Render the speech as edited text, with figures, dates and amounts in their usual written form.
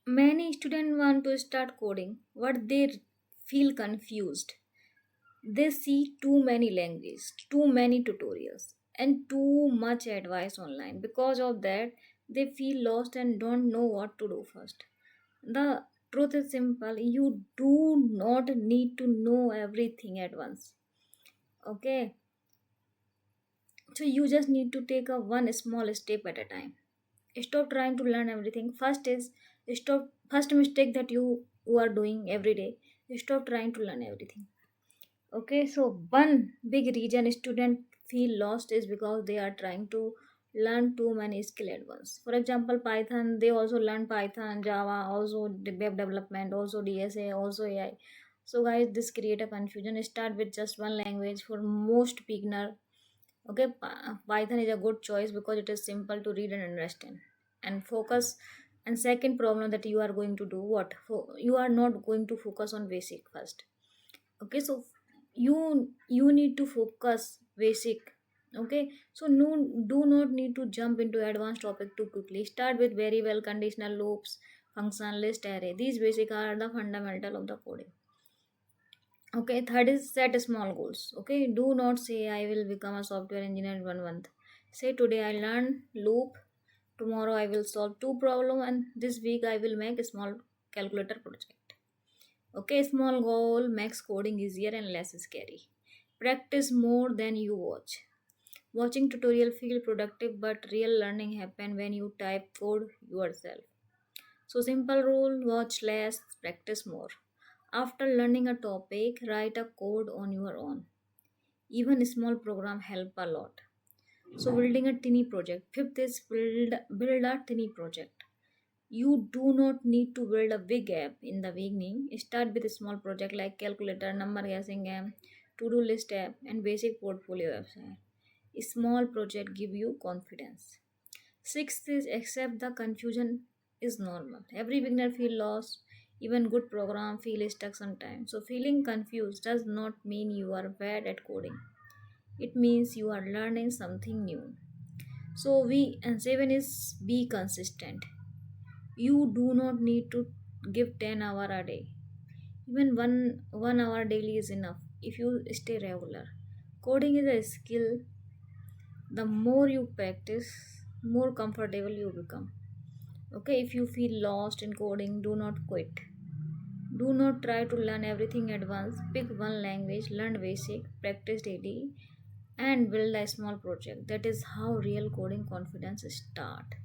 Many students want to start coding, but they feel confused. They see too many languages, too many tutorials, and too much advice online. Because of that, they feel lost and don't know what to do first. The truth is simple, you do not need to know everything at once. Okay, so you just need to take a one small step at a time. Stop trying to learn everything. First mistake that you are doing every day. Stop trying to learn everything. Okay, so one big reason students feel lost is because they are trying to learn too many skill at once. For example, Python, they also learn Python, Java, also the web development, also DSA, also AI. So guys, this create a confusion. Start with just one language for most beginner. Okay, Python is a good choice because it is simple to read and understand and focus. And second problem that you are going to do what? You are not going to focus on basic first. Okay, so you need to focus basic. Okay, so no, do not need to jump into advanced topic too quickly. Start with very well conditional loops, function, list, array. These basic are the fundamental of the coding. Okay, third is set small goals. Okay, do not say I will become a software engineer in 1 month. Say today I learn loop, tomorrow I will solve two problem, and this week I will make a small calculator project. Okay, small goal makes coding easier and less scary. Practice more than you watch. Watching tutorial feel productive, but real learning happen when you type code yourself. So simple rule, watch less, practice more. After learning a topic, write a code on your own. Even a small program help a lot. So building a tiny project. Fifth is build a tiny project. You do not need to build a big app in the beginning. Start with a small project like calculator, number guessing app, to-do list app, and basic portfolio website. A small project give you confidence. Sixth is accept the confusion is normal. Every beginner feel lost. Even good program feel stuck sometimes. So feeling confused does not mean you are bad at coding. It means you are learning something new. So we and seven is be consistent. You do not need to give 10 hours a day. Even one hour daily is enough if you stay regular. Coding is a skill. The more you practice, more comfortable you become. Okay, if you feel lost in coding, do not quit. Do not try to learn everything at once. Pick one language, learn basic, practice daily, and build a small project. That is how real coding confidence start.